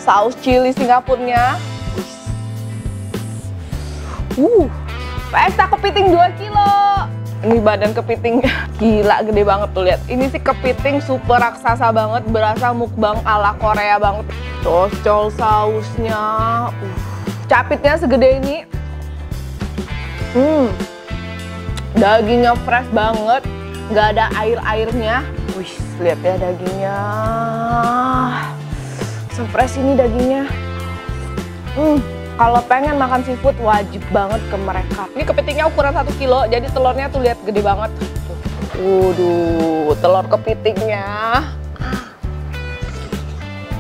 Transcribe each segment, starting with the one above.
Saus chili Singapurnya. Pesta kepiting 2 kilo. Ini badan kepitingnya gila gede banget tuh, lihat. Ini sih kepiting super raksasa banget, berasa mukbang ala Korea banget. Cocol sausnya. Capitnya segede ini. Dagingnya fresh banget, nggak ada air-airnya. Wih, lihat ya dagingnya. Se-fresh ini dagingnya. Kalau pengen makan seafood wajib banget ke mereka. Ini kepitingnya ukuran 1 kilo, jadi telurnya tuh lihat gede banget. Waduh, telur kepitingnya.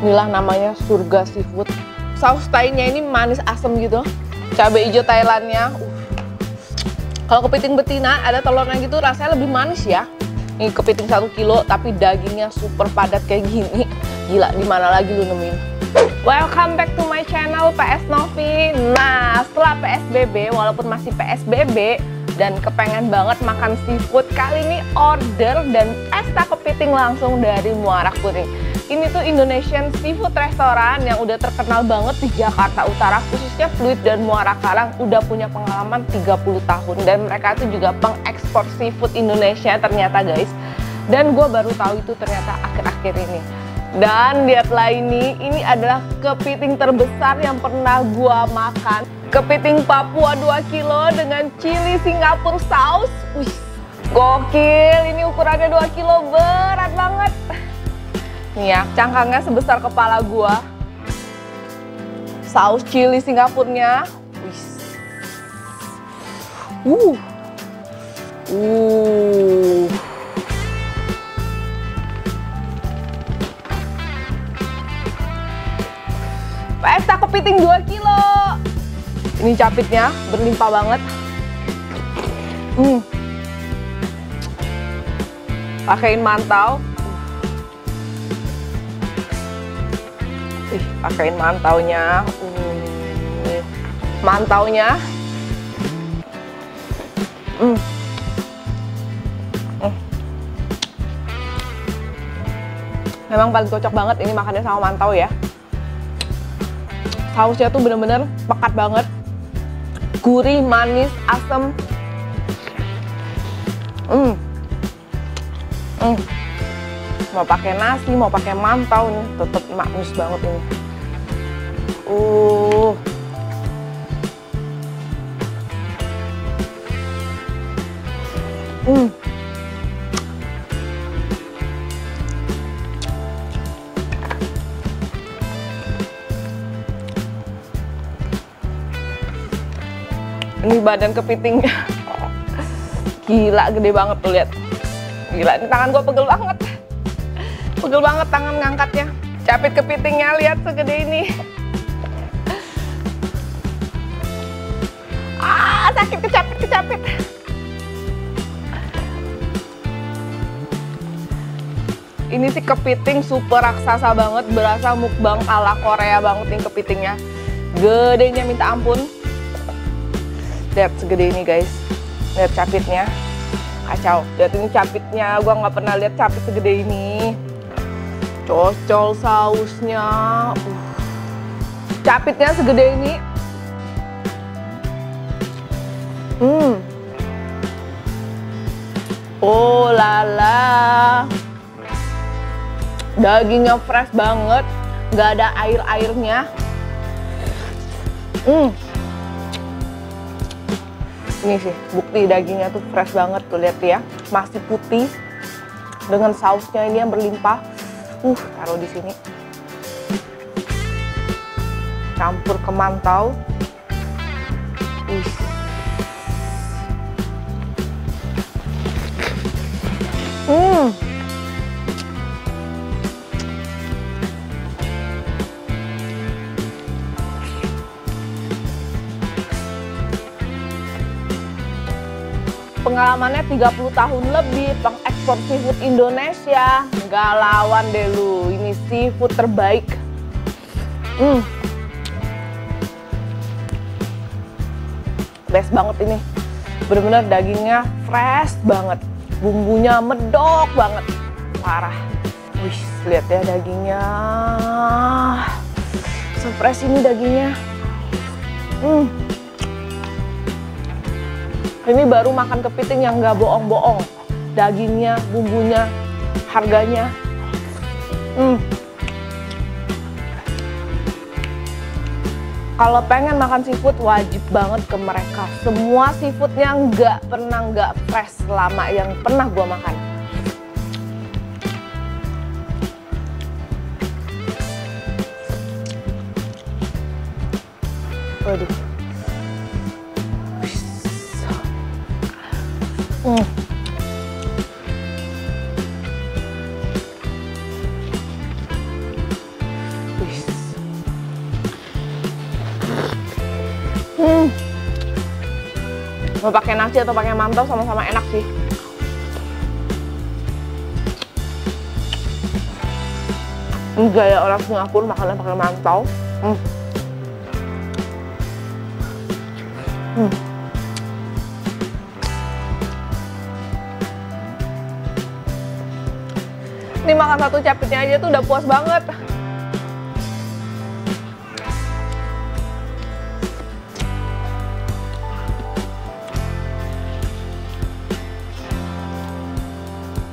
Inilah namanya surga seafood. Saus Thainya ini manis asem gitu. Cabai hijau Thailandnya. Kalau kepiting betina ada telurnya gitu rasanya lebih manis ya. Ini kepiting 1 kilo tapi dagingnya super padat kayak gini. Gila, di mana lagi lu nemuin? Welcome back to my channel PS Novi. Nah, setelah PSBB, walaupun masih PSBB dan kepengen banget makan seafood, kali ini order dan pesta kepiting langsung dari Muara Kuning. Ini tuh Indonesian Seafood Restaurant yang udah terkenal banget di Jakarta Utara, khususnya Pluit dan Muara Karang, udah punya pengalaman 30 tahun. Dan mereka tuh juga pengekspor seafood Indonesia ternyata guys. Dan gue baru tahu itu ternyata akhir-akhir ini. Dan lihatlah ini adalah kepiting terbesar yang pernah gua makan. Kepiting Papua 2 kilo dengan chili Singapura saus. Wih, gokil, ini ukurannya 2 kilo, berat banget. Nih ya, cangkangnya sebesar kepala gua. Saus chili Singapurnya. Wih. Pesta kepiting 2 kilo. Ini capitnya berlimpah banget. Pakein mantau. Pakein mantaunya. Mantaunya. Memang paling cocok banget ini makannya sama mantau ya. Sausnya tuh bener-bener pekat banget, gurih, manis, asem. Mau pakai nasi, mau pakai mantau nih, tetep manis banget ini. Ini badan kepitingnya gila gede banget tuh, lihat. Gila, ini tangan gue pegel banget. Pegel banget tangan ngangkatnya. Capit kepitingnya lihat segede ini. Sakit, kecapit. Ini sih kepiting super raksasa banget, berasa mukbang ala Korea banget nih kepitingnya. Gedenya minta ampun. Lihat segede ini guys, lihat capitnya, kacau. Lihat ini capitnya, gua nggak pernah lihat capit segede ini. Cocol sausnya, capitnya segede ini. Oh lala, dagingnya fresh banget, nggak ada air-airnya. Ini sih bukti dagingnya tuh fresh banget tuh, lihat ya, masih putih dengan sausnya ini yang berlimpah. Taruh di sini, campur ke mantau. Pengalamannya 30 tahun lebih, pengekspor seafood Indonesia. Nggak lawan deh lu, ini seafood terbaik. Best banget ini. Bener-bener dagingnya fresh banget. Bumbunya medok banget. Parah. Wih, lihat ya dagingnya. sefresh ini dagingnya. Ini baru makan kepiting yang nggak bohong-bohong. Dagingnya, bumbunya, harganya. Kalau pengen makan seafood wajib banget ke mereka. Semua seafoodnya nggak pernah nggak fresh selama yang pernah gua makan. Waduh. Mau pakai nasi atau pakai mantau sama-sama enak sih. Ini gaya orang Singapura makannya pakai mantau. Ini makan satu capitnya aja tuh udah puas banget.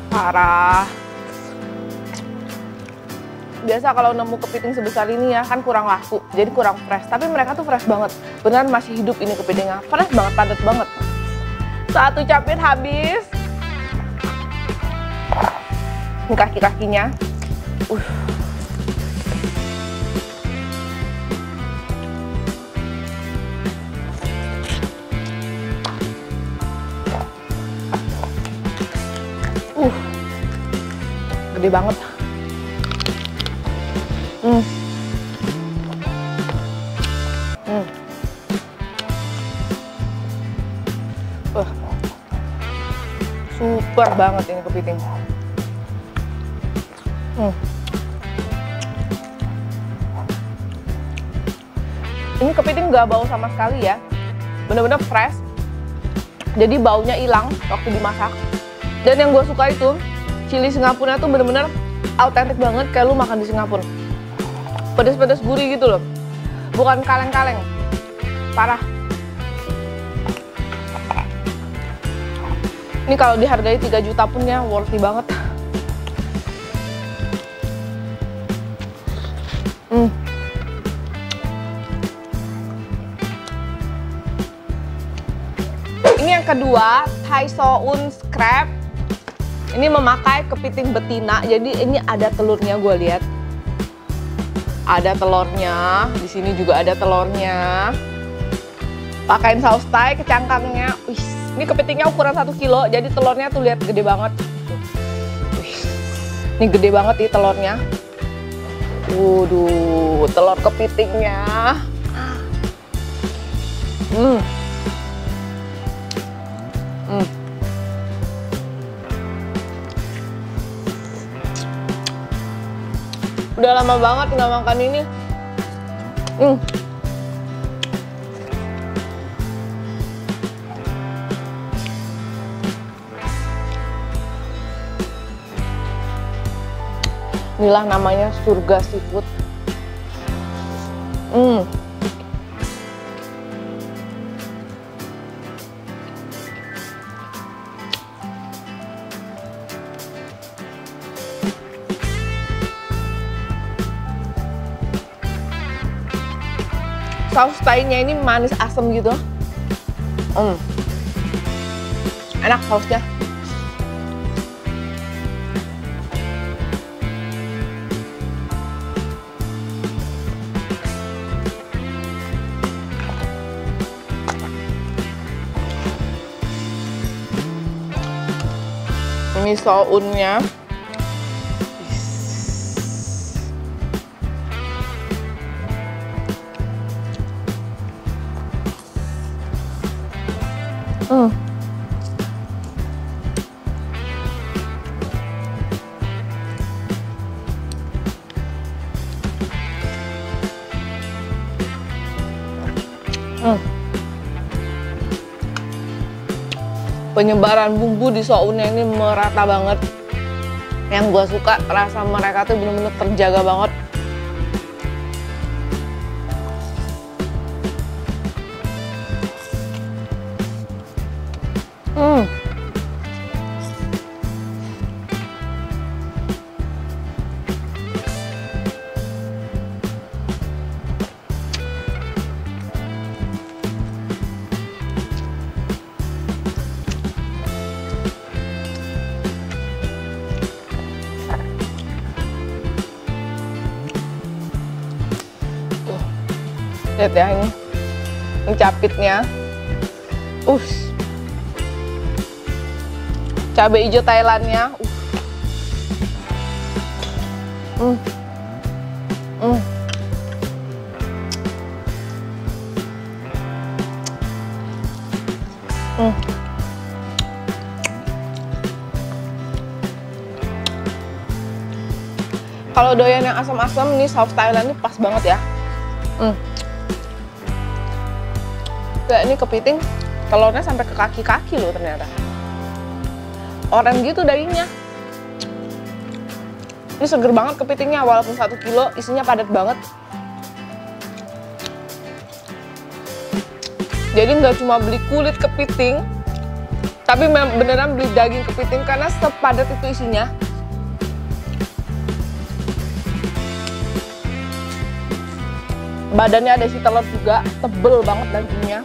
Parah. Biasa kalau nemu kepiting sebesar ini ya kan kurang laku, jadi kurang fresh. Tapi mereka tuh fresh banget. Beneran masih hidup ini kepitingnya. Fresh banget, padat banget. Satu capit habis. Ini kaki-kakinya. Gede banget. Super banget ini kepiting. Ini kepiting nggak bau sama sekali ya, bener-bener fresh. Jadi baunya hilang waktu dimasak. Dan yang gue suka itu chili Singapura tuh bener-bener autentik banget kayak lu makan di Singapura. Pedes-pedes gurih gitu loh, bukan kaleng-kaleng. Parah. Ini kalau dihargai 3 juta pun ya worthy banget. Ini yang kedua, Tai Soun Crab. Ini memakai kepiting betina, jadi ini ada telurnya, gue lihat. Ada telurnya, di sini juga ada telurnya. Pakain saus Thai ke cangkangnya. Ini kepitingnya ukuran 1 kilo, jadi telurnya tuh lihat gede banget. Ini gede banget nih telurnya. Waduh, telur kepitingnya. Udah lama banget nggak makan ini. Inilah namanya surga seafood. Saus Thai-nya ini manis asem gitu. Enak sausnya. Ini sounnya. Penyebaran bumbu di sounnya ini merata banget. Yang gue suka rasa mereka tuh bener-bener terjaga banget. Lihat ya ini capitnya. Cabai hijau Thailandnya. Kalau doyan yang asam-asam nih, saus Thailand ini pas banget ya. Kayak ini kepiting, telurnya sampai ke kaki-kaki loh ternyata. Oranye gitu dagingnya. Ini seger banget kepitingnya, walaupun 1 kilo, isinya padat banget. Jadi nggak cuma beli kulit kepiting, tapi beneran beli daging kepiting karena sepadat itu isinya. Badannya ada isi telur juga, tebel banget dagingnya.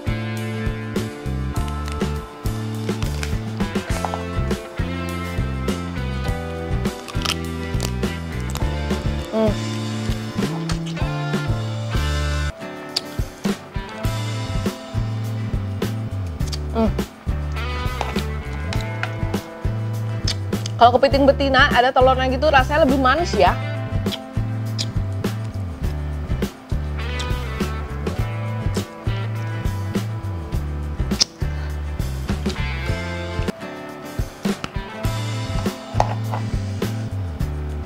Kalau kepiting betina ada telurnya gitu rasanya lebih manis ya.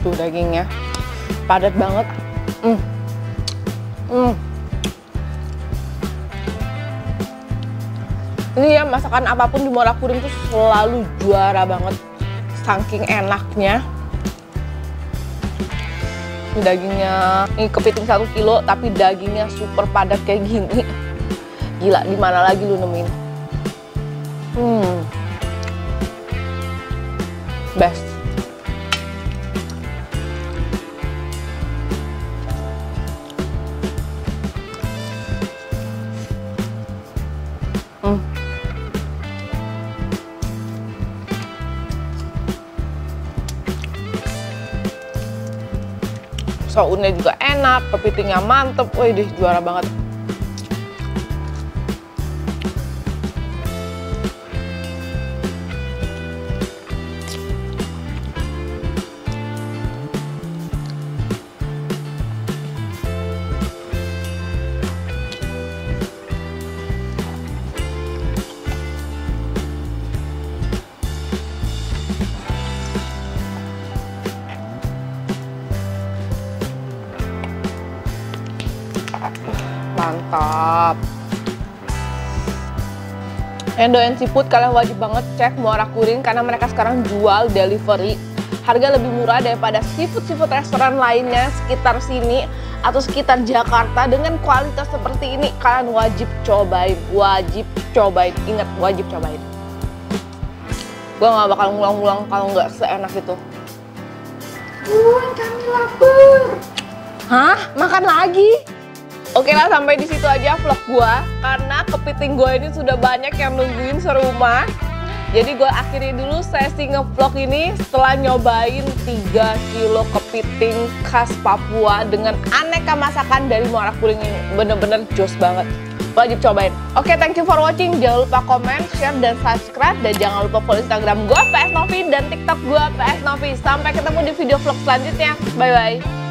Tuh dagingnya padat banget. Ini ya, masakan apapun di Muara Kuring tuh selalu juara banget, saking enaknya. Ini dagingnya, ini kepiting 1 kilo tapi dagingnya super padat kayak gini. Gila, di mana lagi lu nemuin? Best. Sounnya juga enak, kepitingnya mantep, wih deh juara banget. Mantap. Yang doyan seafood, kalian wajib banget cek Muara Kuring karena mereka sekarang jual delivery. Harga lebih murah daripada seafood restoran lainnya sekitar sini atau sekitar Jakarta dengan kualitas seperti ini. Kalian wajib cobain, ingat wajib cobain. Gue gak bakal ngulang-ngulang kalau nggak seenak itu. Kami lapar. Hah? Makan lagi? Oke lah, sampai di situ aja vlog gua karena kepiting gua ini sudah banyak yang nungguin serumah. Jadi gua akhiri dulu sesi ngevlog ini setelah nyobain 3 kilo kepiting khas Papua dengan aneka masakan dari Muara Kuring ini. Bener-bener jos banget. Wajib cobain. Oke, thank you for watching. Jangan lupa komen, share, dan subscribe. Dan jangan lupa follow Instagram gua PS Novi dan TikTok gua PS Novi. Sampai ketemu di video vlog selanjutnya. Bye-bye.